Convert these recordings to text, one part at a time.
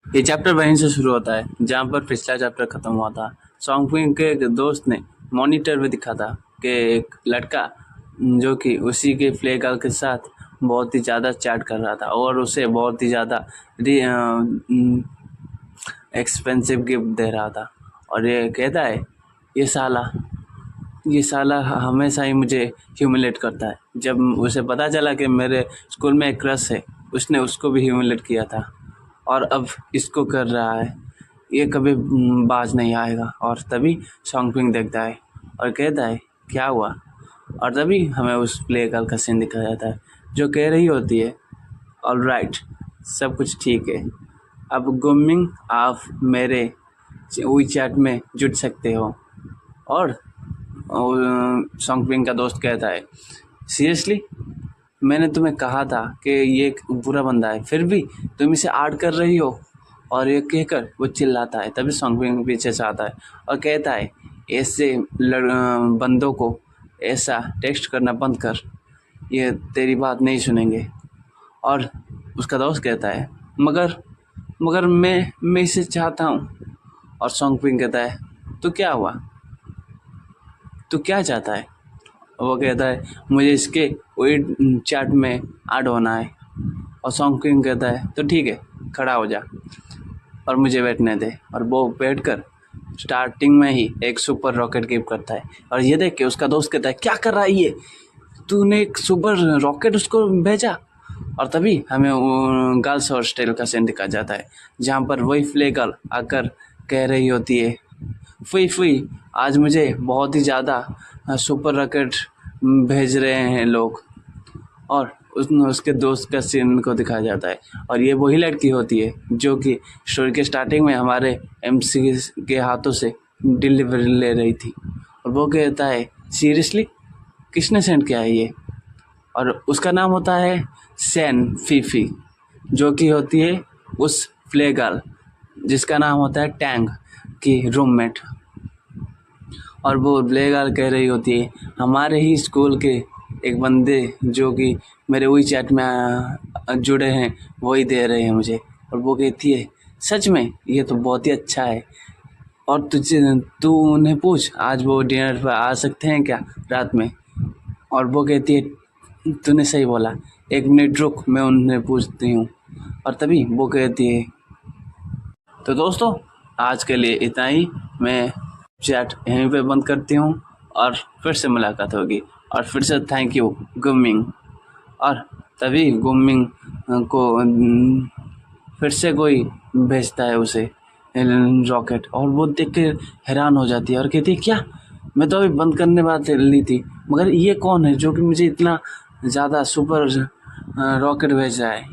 ये चैप्टर वहीं से शुरू होता है जहाँ पर पिछला चैप्टर खत्म हुआ था। सॉन्गपिंग के एक दोस्त ने मॉनिटर में दिखा था कि एक लड़का जो कि उसी के प्ले गर्ल के साथ बहुत ही ज़्यादा चैट कर रहा था और उसे बहुत ही ज़्यादा एक्सपेंसिव गिफ्ट दे रहा था। और ये कहता है ये साला हमेशा ही मुझे ह्यूमिलेट करता है। जब उसे पता चला कि मेरे स्कूल में एक क्रश है, उसने उसको भी ह्यूमिलेट किया था और अब इसको कर रहा है। ये कभी बाज नहीं आएगा। और तभी सॉन्गपिंग देखता है और कहता है क्या हुआ। और तभी हमें उस प्ले गर्ल का सीन दिखाया जाता है जो कह रही होती है ऑलराइट, सब कुछ ठीक है, अब गुमिंग आप मेरे वी चैट में जुड़ सकते हो। और सॉन्गपिंग का दोस्त कहता है सीरियसली, मैंने तुम्हें कहा था कि ये एक बुरा बंदा है, फिर भी तुम इसे ऐड कर रही हो। और ये कहकर वो चिल्लाता है। तभी सॉन्गपिंग पीछे से आता है और कहता है ऐसे बंदों को ऐसा टेक्स्ट करना बंद कर, ये तेरी बात नहीं सुनेंगे। और उसका दोस्त कहता है मगर मगर मैं इसे चाहता हूँ। और सॉन्गपिंग कहता है तो क्या हुआ, तू क्या चाहता है। वो कहता है मुझे इसके वही चैट में ऐड होना है। और सॉन्गपिंग कहता है तो ठीक है, खड़ा हो जा और मुझे बैठने दे। और वो बैठकर स्टार्टिंग में ही एक सुपर रॉकेट गिव करता है। और ये देख के उसका दोस्त कहता है क्या कर रहा है ये, तूने एक सुपर रॉकेट उसको भेजा। और तभी हमें गर्ल्स हॉस्टल का सीन दिखा जाता है जहाँ पर वही प्ले गर्ल आकर कह रही होती है फुई फुई, आज मुझे बहुत ही ज़्यादा सुपर रॉकेट भेज रहे हैं लोग। और उसके दोस्त का सीन को दिखाया जाता है। और ये वही लड़की होती है जो कि स्टोरी के स्टार्टिंग में हमारे एमसी के हाथों से डिलीवरी ले रही थी। और वो कहता है सीरियसली, किसने सेंड किया है ये। और उसका नाम होता है सैन फीफी, जो कि होती है उस प्ले गर्ल जिसका नाम होता है टैंग की रूममेट। और वो प्ले गर्ल कह रही होती है हमारे ही स्कूल के एक बंदे जो कि मेरे वही चैट में जुड़े हैं वही दे रहे हैं मुझे। और वो कहती है सच में, ये तो बहुत ही अच्छा है। और तू उन्हें पूछ आज वो डिनर पर आ सकते हैं क्या रात में। और वो कहती है तूने सही बोला, एक मिनट रुक, मैं उन्हें पूछती हूँ। और तभी वो कहती है तो दोस्तों आज के लिए इतना ही, मैं चैट यहीं पे बंद करती हूँ और फिर से मुलाकात होगी। और फिर से थैंक यू गुमिंग। और तभी गुमिंग को फिर से कोई भेजता है उसे रॉकेट। और वो देख के हैरान हो जाती है और कहती है क्या, मैं तो अभी बंद करने बात ली थी, मगर ये कौन है जो कि मुझे इतना ज़्यादा सुपर रॉकेट भेज रहा है।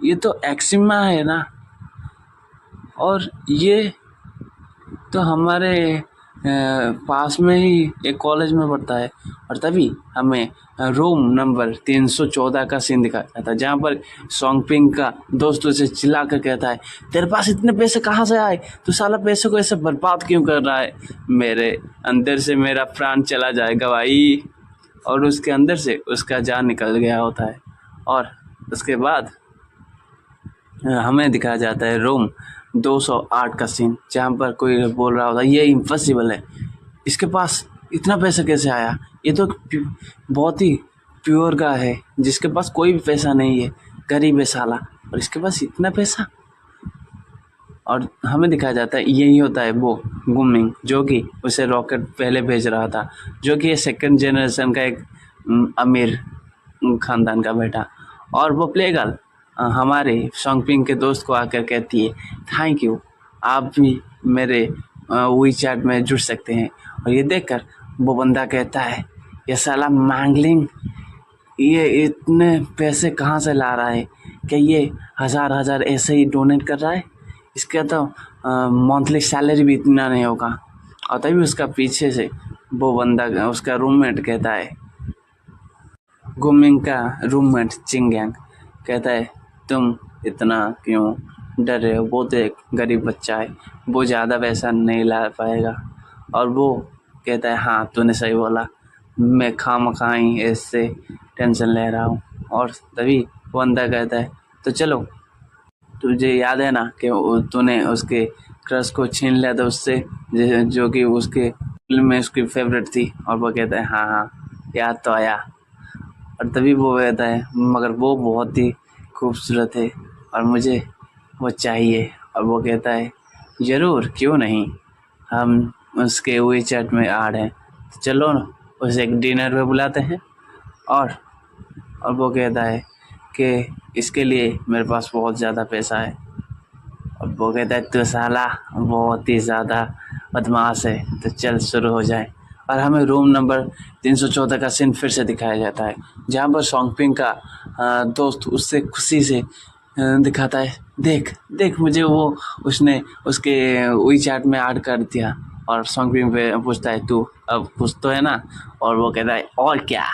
ये तो एक्सिमा है ना, और ये तो हमारे पास में ही एक कॉलेज में पढ़ता है। और तभी हमें रूम नंबर 314 का सीन दिखाया जाता है जहाँ पर सॉन्गपिंग का दोस्त उसे चिल्ला कर कहता है तेरे पास इतने पैसे कहाँ से आए, तू साला पैसे को ऐसे बर्बाद क्यों कर रहा है, मेरे अंदर से मेरा प्राण चला जाएगा भाई। और उसके अंदर से उसका जान निकल गया होता है। और उसके बाद हमें दिखाया जाता है रूम 208 का सीन जहाँ पर कोई बोल रहा होता है ये इम्पॉसिबल है, इसके पास इतना पैसा कैसे आया, ये तो बहुत ही प्योर का है जिसके पास कोई भी पैसा नहीं है, गरीब है साला, और इसके पास इतना पैसा। और हमें दिखाया जाता है यही होता है वो गुमिंग जो कि उसे रॉकेट पहले भेज रहा था, जो कि सेकंड जनरेशन का एक अमीर ख़ानदान का बेटा। और वो प्ले गर्ल हमारे सॉन्गपिंग के दोस्त को आकर कहती है थैंक यू, आप भी मेरे वी चैट में जुड़ सकते हैं। और ये देखकर वो बंदा कहता है ये साला मैंगलिंग, ये इतने पैसे कहाँ से ला रहा है, क्या ये हज़ार ऐसे ही डोनेट कर रहा है, इसका तो मंथली सैलरी भी इतना नहीं होगा। और तभी उसका पीछे से वो बंदा उसका रूममेट कहता है, गुमिंग का रूममेट चिंगयांग कहता है तुम इतना क्यों डर रहे हो, वो तो एक गरीब बच्चा है, वो ज़्यादा पैसा नहीं ला पाएगा। और वो कहता है हाँ तूने सही बोला, मैं खामखा ही इससे टेंशन ले रहा हूँ। और तभी वो बंदा कहता है तो चलो तुझे याद है ना कि तूने उसके क्रश को छीन लिया था उससे, जो कि उसके फिल्म में उसकी फेवरेट थी। और वो कहता है हाँ हाँ याद तो आया। और तभी वो कहता है मगर वो बहुत ही खूबसूरत है और मुझे वो चाहिए। और वो कहता है ज़रूर क्यों नहीं, हम उसके हुई चैट में ऐड हैं, तो चलो ना उसे एक डिनर पे बुलाते हैं। और और वो कहता है कि इसके लिए मेरे पास बहुत ज़्यादा पैसा है। और वो कहता है तू साला बहुत ही ज़्यादा बदमाश है, तो चल शुरू हो जाए। और हमें रूम नंबर 314 का सीन फिर से दिखाया जाता है, जहाँ पर सोंगपिंग का दोस्त उससे खुशी से दिखाता है देख देख मुझे वो उसने उसके वी चैट में ऐड कर दिया। और सोंगपिंग पे पूछता है तू अब खुश तो है ना। और वो कहता है और क्या,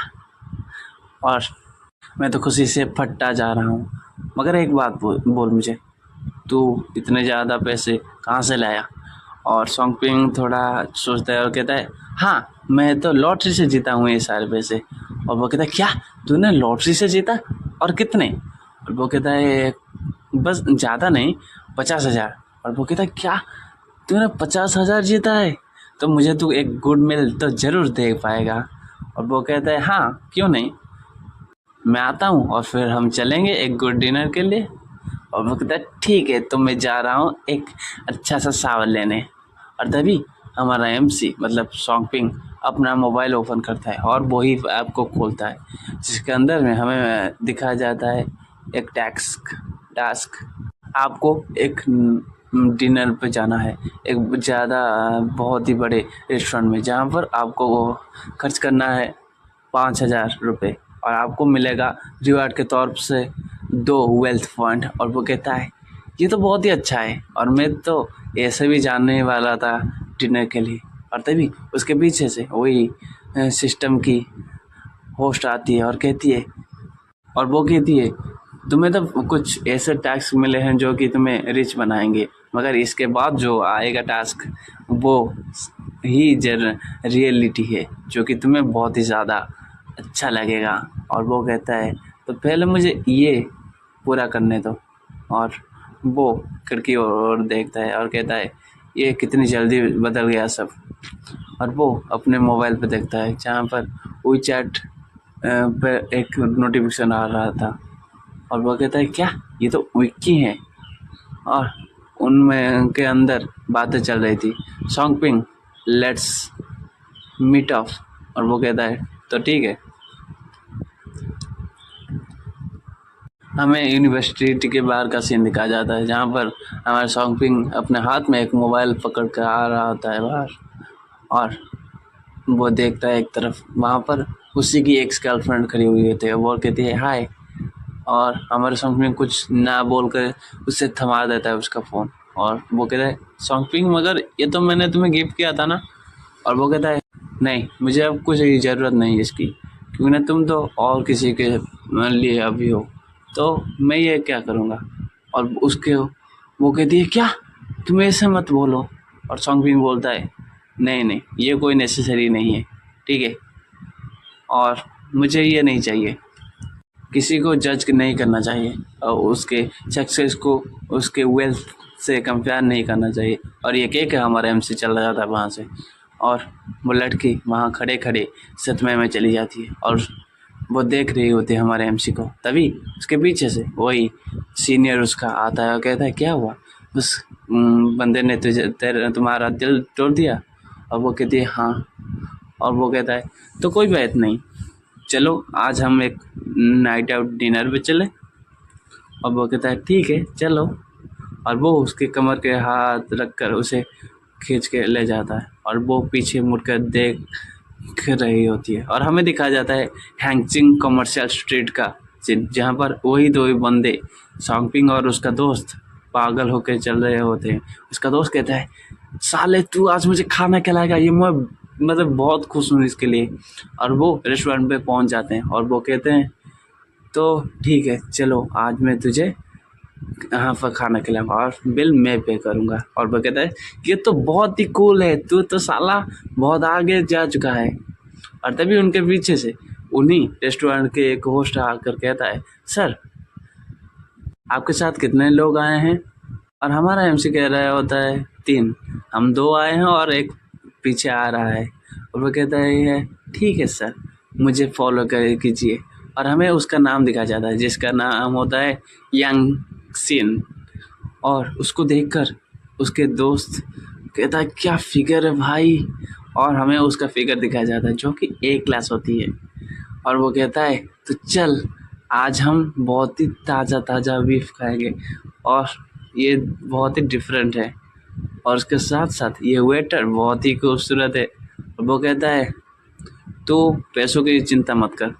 और मैं तो खुशी से फटता जा रहा हूँ। मगर एक बात बोल मुझे, तू इतने ज़्यादा पैसे कहाँ से लाया। और सोंगपिंग थोड़ा सोचता है और कहता है हाँ मैं तो लॉटरी से जीता हूँ ये सारे पैसे। और वो कहता है क्या तूने लॉटरी से जीता, और कितने। और वो कहता है बस ज़्यादा नहीं 50,000। और वो कहता है क्या तूने 50,000 जीता है, तो मुझे तू एक गुड मील तो ज़रूर दे पाएगा। और वो कहता है हाँ क्यों नहीं, मैं आता हूँ और फिर हम चलेंगे एक गुड डिनर के लिए। और वो कहता है ठीक है तो मैं जा रहा हूँ एक अच्छा सा सावन लेने। और तभी हमारा एमसी मतलब सोंगपिंग अपना मोबाइल ओपन करता है और वही ऐप को खोलता है, जिसके अंदर में हमें दिखाया जाता है एक टास्क टास्क आपको एक डिनर पे जाना है, एक ज़्यादा बहुत ही बड़े रेस्टोरेंट में, जहाँ पर आपको वो खर्च करना है 5,000 रुपये। और आपको मिलेगा रिवार्ड के तौर से 2 वेल्थ पॉइंट। और वो कहता है ये तो बहुत ही अच्छा है और मैं तो ऐसे भी जानने वाला था डिनर के लिए। और तभी उसके पीछे से वही सिस्टम की होस्ट आती है और कहती है, और वो कहती है तुम्हें तो कुछ ऐसे टास्क मिले हैं जो कि तुम्हें रिच बनाएंगे, मगर इसके बाद जो आएगा टास्क वो ही रियलिटी है जो कि तुम्हें बहुत ही ज़्यादा अच्छा लगेगा। और वो कहता है तो पहले मुझे ये पूरा करने दो। और वो खिड़की और देखता है और कहता है ये कितनी जल्दी बदल गया सब। और वो अपने मोबाइल पे देखता है जहाँ पर वी चैट पर एक नोटिफिकेशन आ रहा था। और वो कहता है क्या ये तो विक्की है। और उनमें के अंदर बातें चल रही थी सोंगपिंग लेट्स मीट ऑफ। और वो कहता है तो ठीक है। हमें यूनिवर्सिटी के बाहर का सीन दिखाया जाता है, जहाँ पर हमारा सोंगपिंग अपने हाथ में एक मोबाइल पकड़ कर आ रहा होता है बाहर। और वो देखता है एक तरफ, वहाँ पर उसी की एक्स गर्लफ्रेंड खड़ी हुई होती है। वो कहती है हाय, और हमारे सोंगपिंग कुछ ना बोल कर उससे थमा देता है उसका फ़ोन। और वो कहता है सोंगपिंग मगर ये तो मैंने तुम्हें गिफ्ट किया था ना। और वो कहता है नहीं मुझे अब कुछ ज़रूरत नहीं है इसकी, क्योंकि ना तुम तो और किसी के लिए अभी हो, तो मैं ये क्या करूँगा। और उसके वो कहती है क्या तुम ऐसे मत बोलो। और सोंगपिंग बोलता है नहीं नहीं ये कोई नेसेसरी नहीं है, ठीक है, और मुझे ये नहीं चाहिए। किसी को जज नहीं करना चाहिए और उसके सक्सेस को उसके वेल्थ से कंपेयर नहीं करना चाहिए। और ये कह के हमारा एमसी चला जाता है वहाँ से। और वो लड़की वहाँ खड़े खड़े सदमे में चली जाती है और वो देख रही होती है हमारे एमसी को। तभी उसके पीछे से वही सीनियर उसका आता है और कहता है क्या हुआ, उस बंदे ने तुम्हारा दिल तोड़ दिया। और वो कहती है हाँ। और वो कहता है तो कोई बात नहीं, चलो आज हम एक नाइट आउट डिनर पे चले। और वो कहता है ठीक है चलो। और वो उसके कमर के हाथ रखकर उसे खींच के ले जाता है और वो पीछे मुड़कर देख रही होती है। और हमें दिखाया जाता है हैंगचिंग कमर्शियल स्ट्रीट का सीन, जहाँ पर वही दो बंदे सोंगपिंग और उसका दोस्त पागल होकर चल रहे होते हैं। उसका दोस्त कहता है साले तू आज मुझे खाना खिलाएगा, ये मैं मतलब बहुत खुश हूँ इसके लिए। और वो रेस्टोरेंट पे पहुँच जाते हैं और वो कहते हैं तो ठीक है चलो आज मैं तुझे यहाँ पर खाना खिलाऊंगा और बिल मैं पे करूँगा। और वो कहता है ये तो बहुत ही कूल है, तू तो साला बहुत आगे जा चुका है। और तभी उनके पीछे से उन्हीं रेस्टोरेंट के एक होस्ट आकर कहता है सर आपके साथ कितने लोग आए हैं? और हमारा एमसी कह रहा होता है 3। हम 2 आए हैं और एक पीछे आ रहा है। और वो कहता है ठीक है सर, मुझे फॉलो कर कीजिए। और हमें उसका नाम दिखाया जाता है जिसका नाम होता है यांग सिन। और उसको देखकर उसके दोस्त कहता है क्या फिगर है भाई। और हमें उसका फिगर दिखाया जाता है जो कि A क्लास होती है। और वो कहता है तो चल आज हम बहुत ही ताज़ा ताज़ा बीफ खाएंगे और ये बहुत ही डिफरेंट है। और उसके साथ साथ ये वेटर बहुत ही खूबसूरत है। और वो कहता है तो पैसों की चिंता मत कर,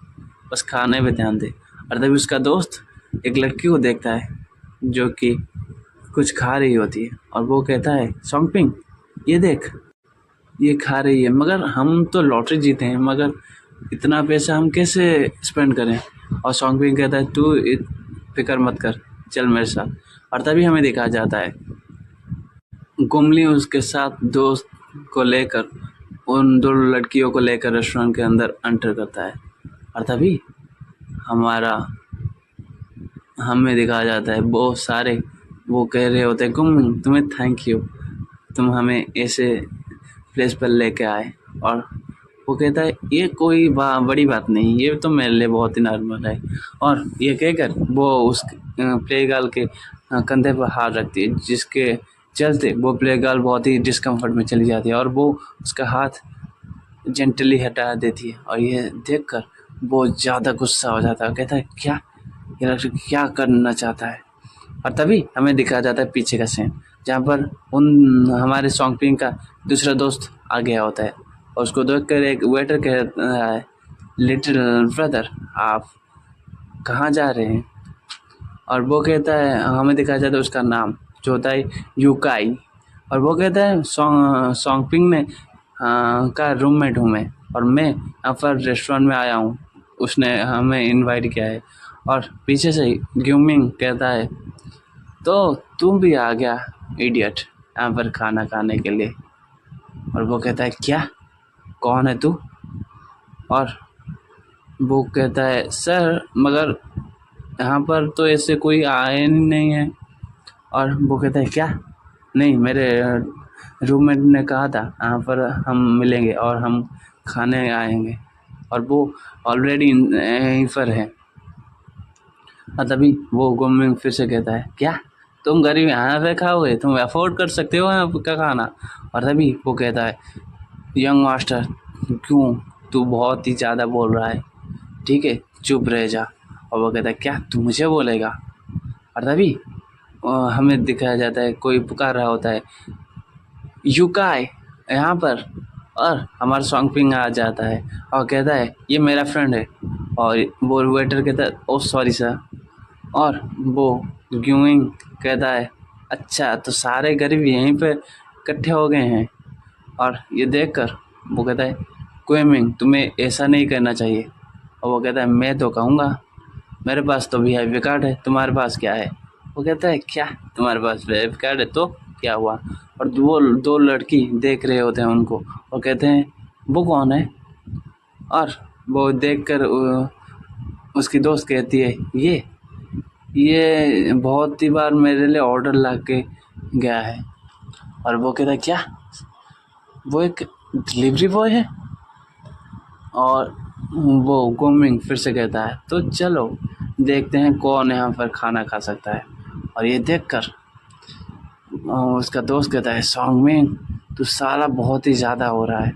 बस खाने पे ध्यान दे। और तभी उसका दोस्त एक लड़की को देखता है जो कि कुछ खा रही होती है। और वो कहता है सॉन्गपिंग ये देख, ये खा रही है, मगर हम तो लॉटरी जीते हैं, मगर इतना पैसा हम कैसे स्पेंड करें। और सॉन्गपिंग कहता है तू फिक्र मत कर, चल मेरे साथ। और तभी हमें देखा जाता है गुमली उसके साथ दोस्त को लेकर उन 2 लड़कियों को लेकर रेस्टोरेंट के अंदर एंटर करता है। और तभी हमारा हमें दिखाया जाता है वो सारे वो कह रहे होते हैं गुमली तुम्हें थैंक यू, तुम हमें ऐसे प्लेस पर लेके आए। और वो कहता है ये कोई बड़ी बात नहीं, ये तो मेरे लिए बहुत ही नॉर्मल है। और ये कहकर वो उस प्ले गर्ल के कंधे पर हाथ रखती है जिसके चलते वो प्ले गर्ल बहुत ही डिस्कम्फर्ट में चली जाती है। और वो उसका हाथ जेंटली हटा देती है। और ये देखकर बहुत ज़्यादा गुस्सा हो जाता है, कहता है क्या ये लड़का क्या करना चाहता है। और तभी हमें दिखाया जाता है पीछे का सीन जहाँ पर उन हमारे सॉन्गपिंग का दूसरा दोस्त आ गया होता है। और उसको देखकर एक वेटर कह रहा है लिटिल ब्रदर आप कहाँ जा रहे हैं। और वो कहता है हमें दिखाया जाता है उसका नाम जो होता है यूकाई। और वो कहता है सॉन्गपिंग में का रूममेट हूँ मैं, और मैं यहाँ पर रेस्टोरेंट में आया हूँ, उसने हमें इनवाइट किया है। और पीछे से ग्यूमिंग कहता है तो तुम भी आ गया इडियट यहाँ पर खाना खाने के लिए। और वो कहता है क्या, कौन है तू। और वो कहता है सर मगर यहाँ पर तो ऐसे कोई आए नहीं है। और वो कहता है क्या, नहीं मेरे रूममेट ने कहा था यहाँ पर हम मिलेंगे और हम खाने आएंगे, और वो ऑलरेडी यहीं पर है। और तभी वो गुमिंग फिर से कहता है क्या तुम गरीब यहाँ पे खाओगे, तुम अफोर्ड कर सकते हो यहाँ का खाना। और तभी वो कहता है यंग मास्टर क्यों, तू बहुत ही ज़्यादा बोल रहा है, ठीक है चुप रह जा। और वो कहता है क्या तू मुझे बोलेगा। और तभी हमें दिखाया जाता है कोई पुकार रहा होता है यूकाई यहाँ पर। और हमारा सॉन्गपिंग आ जाता है और कहता है ये मेरा फ्रेंड है। और वो वेटर कहता है ओह सॉरी सर। और वो ग्यूइंग कहता है अच्छा तो सारे गरीब यहीं पे इकट्ठे हो गए हैं। और ये देखकर वो कहता है क्वेमिंग तुम्हें ऐसा नहीं करना चाहिए। और वो कहता है मैं तो कहूँगा मेरे पास तो वीआईपी कार्ड है, तुम्हारे पास क्या है। वो कहता है क्या तुम्हारे पास वीआईपी कार्ड है तो क्या हुआ। और वो 2 लड़की देख रहे होते हैं उनको और कहते हैं वो कौन है। और वो देखकर उसकी दोस्त कहती है ये बहुत ही बार मेरे लिए ऑर्डर ला के गया है। और वो कहता है क्या, वो एक डिलीवरी बॉय है। और वो गुमिंग फिर से कहता है तो चलो देखते हैं कौन यहाँ पर खाना खा सकता है। और ये देखकर उसका दोस्त कहता है सॉन्गमिंग तू साला बहुत ही ज़्यादा हो रहा है।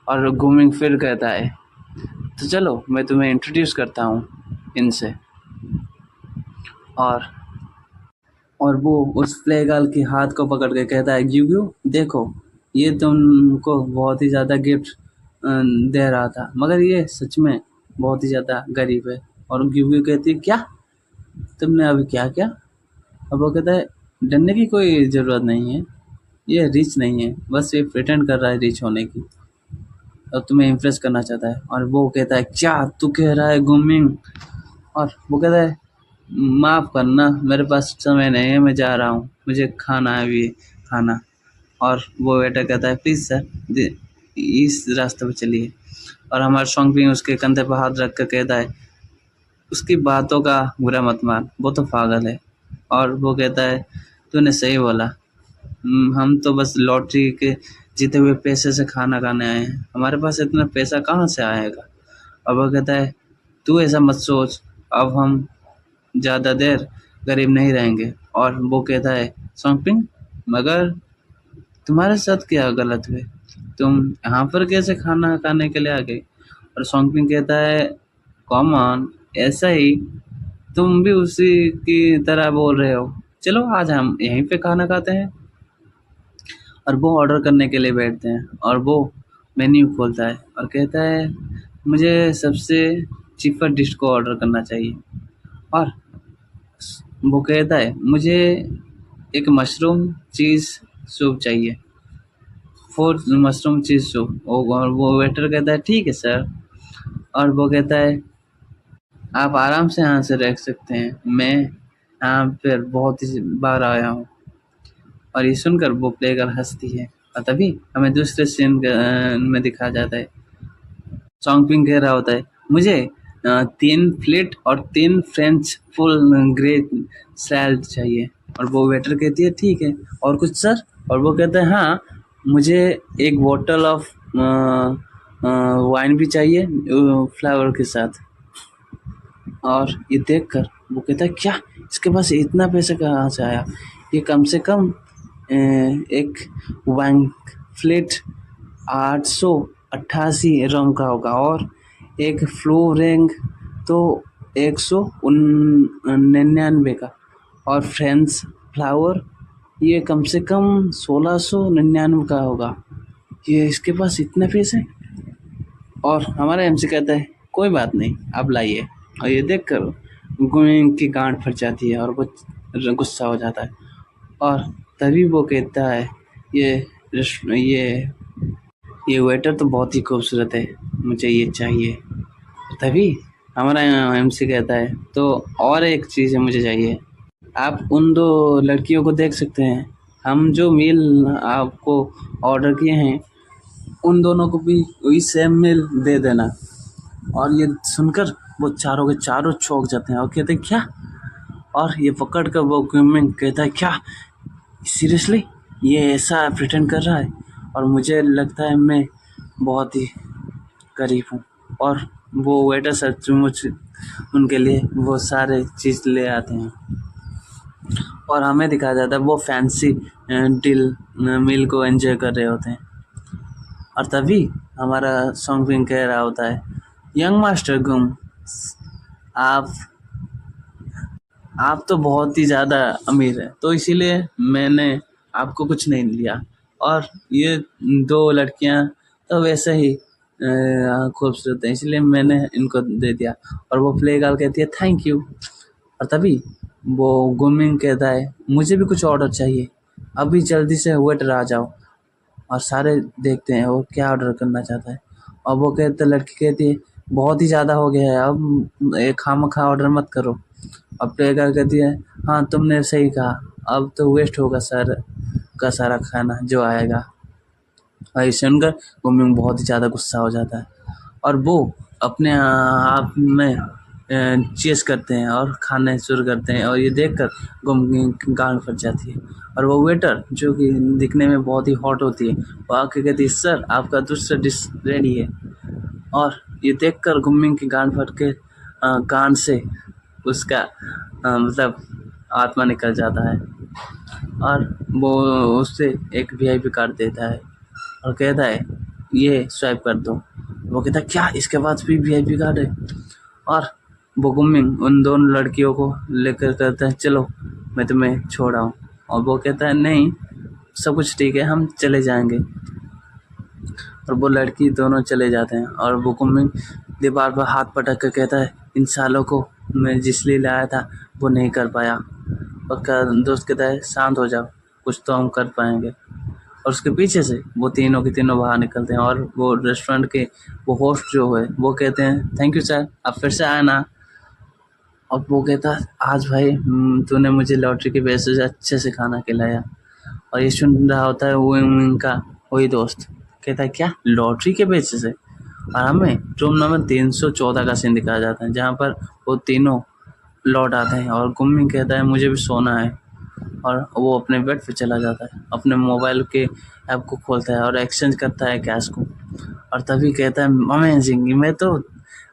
और गुमिंग फिर कहता है तो चलो मैं तुम्हें इंट्रोड्यूस करता हूँ इनसे। और वो उस प्ले गर्ल के हाथ को पकड़ के कहता है ग्यू देखो ये तुमको बहुत ही ज़्यादा गिफ्ट दे रहा था, मगर ये सच में बहुत ही ज़्यादा गरीब है। और ग्यू कहती है क्या तुमने अभी क्या क्या। अब वो कहता है डरने की कोई ज़रूरत नहीं है, ये रिच नहीं है, बस ये प्रिटेंड कर रहा है रिच होने की और तुम्हें इम्प्रेस करना चाहता है। और वो कहता है क्या तू कह रहा है गुमिंग। और वो कहता है माफ़ करना मेरे पास समय नहीं है, मैं जा रहा हूँ, मुझे खाना है अभी खाना। और वो वेटर कहता है प्लीज़ सर इस रास्ते पर चलिए। और हमारा सॉन्ग भी उसके कंधे पर हाथ रख कर कहता है उसकी बातों का बुरा मत मान, वो तो पागल है, और वो कहता है तूने सही बोला। हम तो बस लॉटरी के जीते हुए पैसे से खाना खाने आए हैं, हमारे पास इतना पैसा कहाँ से आएगा। और वो कहता है तू ऐसा मत सोच, अब हम ज़्यादा देर गरीब नहीं रहेंगे। और वो कहता है सॉन्गपिंग, मगर तुम्हारे साथ क्या गलत हुए, तुम यहाँ पर कैसे खाना खाने के लिए आ गई। और सॉन्गपिंग कहता है कॉम ऑन, ऐसा ही, तुम भी उसी की तरह बोल रहे हो, चलो आज हम यहीं पे खाना खाते हैं। और वो ऑर्डर करने के लिए बैठते हैं और वो मेन्यू खोलता है और कहता है मुझे सबसे चीपर डिश को ऑर्डर करना चाहिए। और वो कहता है मुझे एक मशरूम चीज़ सूप चाहिए, 4 मशरूम चीज़ सूप। और वो वेटर कहता है ठीक है सर। और वो कहता है आप आराम से यहाँ से रख सकते हैं, मैं यहाँ पर बहुत ही बार आया हूँ। और ये सुनकर वो प्लेगर हंसती है और तभी हमें दूसरे सीन में दिखाया जाता है। सॉन्गपिंग कह रहा होता है मुझे 3 प्लेट और 3 फ्रेंच फुल ग्रे सैलड चाहिए। और वो वेटर कहती है ठीक है, और कुछ सर। और वो कहता है हाँ, मुझे एक बॉटल ऑफ वाइन भी चाहिए फ्लेवर के साथ। और ये देखकर वो कहता है क्या, इसके पास इतना पैसा कहाँ से आया, ये कम से कम एक वाइन फ्लेट 888 रम का होगा और एक फ्लोरेंग तो 199 का, और फ्रेंच फ्लावर ये कम से कम 1699 का होगा, ये इसके पास इतने पैसे। और हमारा एमसी कहता है कोई बात नहीं, आप लाइए। और ये देखकर गोविंद की गांड फट जाती है और वो गुस्सा हो जाता है। और तभी वो कहता है ये ये वेटर तो बहुत ही खूबसूरत है, मुझे ये चाहिए। तभी हमारा एमसी कहता है तो और एक चीज़ है मुझे चाहिए, आप उन 2 लड़कियों को देख सकते हैं, हम जो मील आपको ऑर्डर किए हैं उन दोनों को भी वही सेम मील दे देना। और ये सुनकर वो चारों के चारों चौंक जाते हैं और कहते हैं क्या। और ये पकड़ कर वो क्विमिंग कहता है क्या सीरियसली, ये ऐसा प्रिटेंड कर रहा है, और मुझे लगता है मैं बहुत ही गरीब हूँ। और वो वेटर सचमुच उनके लिए वो सारे चीज़ ले आते हैं और हमें दिखाया जाता है वो फैंसी डील मील को एंजॉय कर रहे होते हैं। और तभी हमारा सॉन्गपिंग कह रहा होता है यंग मास्टर गुम, आप आप तो बहुत ही ज़्यादा अमीर हैं, तो इसीलिए मैंने आपको कुछ नहीं लिया, और ये 2 लड़कियां तो वैसे ही खूबसूरत हैं, इसलिए मैंने इनको दे दिया। और वो प्ले गर्ल कहती है थैंक यू। और तभी वो गुमिंग कहता है मुझे भी कुछ ऑर्डर चाहिए, अभी जल्दी से वेटर आ जाओ। और सारे देखते हैं वो क्या ऑर्डर करना चाहता है। और वो कहते लड़की कहती है बहुत ही ज़्यादा हो गया है, अब खामखा ऑर्डर मत करो। अब प्लेगर कहती है हाँ तुमने सही कहा, अब तो वेस्ट होगा सर का सारा खाना जो आएगा। और ये सुनकर गुमिंग बहुत ही ज़्यादा गुस्सा हो जाता है और वो अपने आप में चेस करते हैं और खाने शुरू करते हैं। और ये देखकर गुमिंग की गांड फट जाती है। और वो वेटर जो कि दिखने में बहुत ही हॉट होती है वो आके कहती है सर आपका दूसरा डिश रेडी है। और ये देखकर गुमिंग की गांड फट के कान से उसका मतलब आत्मा निकल जाता है और वो उससे एक वीआईपी कार्ड देता है और कहता है ये स्वाइप कर दो। वो कहता है क्या इसके पास भी वीआईपी कार्ड है। और वो गुमिंग उन 2 लड़कियों को लेकर कहता है चलो मैं तुम्हें छोड़ आऊँ। और वो कहता है नहीं सब कुछ ठीक है, हम चले जाएंगे। और वो लड़की दोनों चले जाते हैं और वो गुमिंग दीवार पर हाथ पटक कर कहता है इन सालों को मैं जिस लिए लाया था वो नहीं कर पाया। और उसका दोस्त कहता है शांत हो जाओ, कुछ तो हम कर पाएंगे। और उसके पीछे से वो तीनों के तीनों बाहर निकलते हैं और वो रेस्टोरेंट के वो होस्ट जो है वो कहते हैं थैंक यू सर, आप फिर से आए ना। और वो कहता है आज भाई तूने मुझे लॉटरी के पैसे से अच्छे से खाना खिलाया। और ये सुन रहा होता है वो इनका वही दोस्त कहता है क्या लॉटरी के पैसे से। और हमें रूम नंबर 314 का सीन दिखाया जाता है जहाँ पर वो तीनों लौट आते हैं और गुमिंग कहता है मुझे भी सोना है, और वो अपने बेड पे चला जाता है, अपने मोबाइल के ऐप को खोलता है और एक्सचेंज करता है कैश को, और तभी कहता है अमेजिंग, मैं तो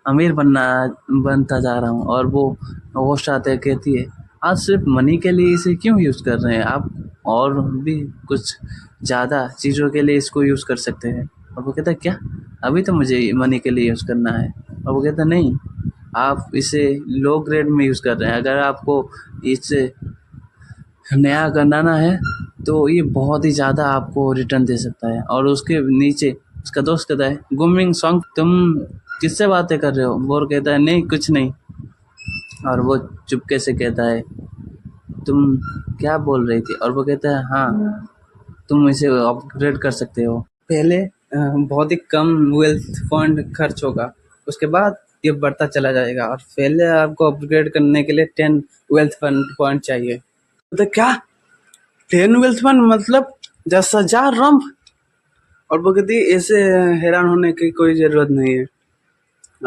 अमीर बनता जा रहा हूँ। और वो होस्ट आते हैं, कहती है आप सिर्फ मनी के लिए इसे क्यों यूज़ कर रहे हैं, आप और भी कुछ ज़्यादा चीज़ों के लिए इसको यूज़ कर सकते हैं। और वो कहता है क्या, अभी तो मुझे मनी के लिए यूज़ करना है। और वो कहता है नहीं, आप इसे लो ग्रेड में यूज़ कर रहे हैं, अगर आपको इससे नया बनाना है तो ये बहुत ही ज़्यादा आपको रिटर्न दे सकता है। और उसके नीचे उसका दोस्त कहता है गुमिंग सॉन्ग तुम किससे बातें कर रहे हो। बोर कहता है नहीं कुछ नहीं। और वो चुपके से कहता है तुम क्या बोल रही थी। और वो कहता है हाँ, तुम इसे अपग्रेड कर सकते हो। पहले बहुत ही कम वेल्थ फंड खर्च होगा, उसके बाद ये बढ़ता चला जाएगा, और पहले आपको अपग्रेड करने के लिए 10 वेल्थ फंड पॉइंट चाहिए। तो क्या 10 वेल्थ फंड मतलब 10,000 रंप। और वो कहती है ऐसे हैरान होने की कोई ज़रूरत नहीं है,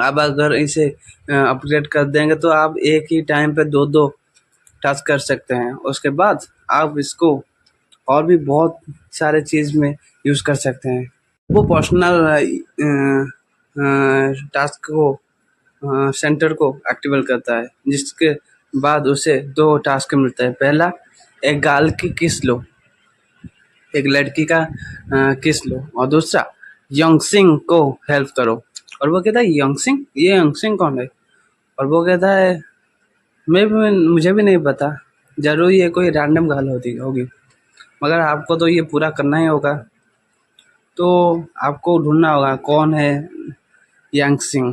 आप अगर इसे अपग्रेड कर देंगे तो आप एक ही टाइम पे दो दो टास्क कर सकते हैं। उसके बाद आप इसको और भी बहुत सारे चीज़ में यूज़ कर सकते हैं। वो पर्सनल टास्क को सेंटर को एक्टिवेट करता है, जिसके बाद उसे 2 टास्क मिलता है। पहला, एक गाल की किस लो, एक लड़की का किस लो, और दूसरा यंगसिंग को हेल्प करो। और वो कहता है यंगसिंग, ये यंगसिंग कौन है। और वो कहता है मुझे भी नहीं पता, जरूर ये कोई रैंडम गाल होगी, मगर आपको तो ये पूरा करना ही होगा, तो आपको ढूंढना होगा कौन है यांग सिंह।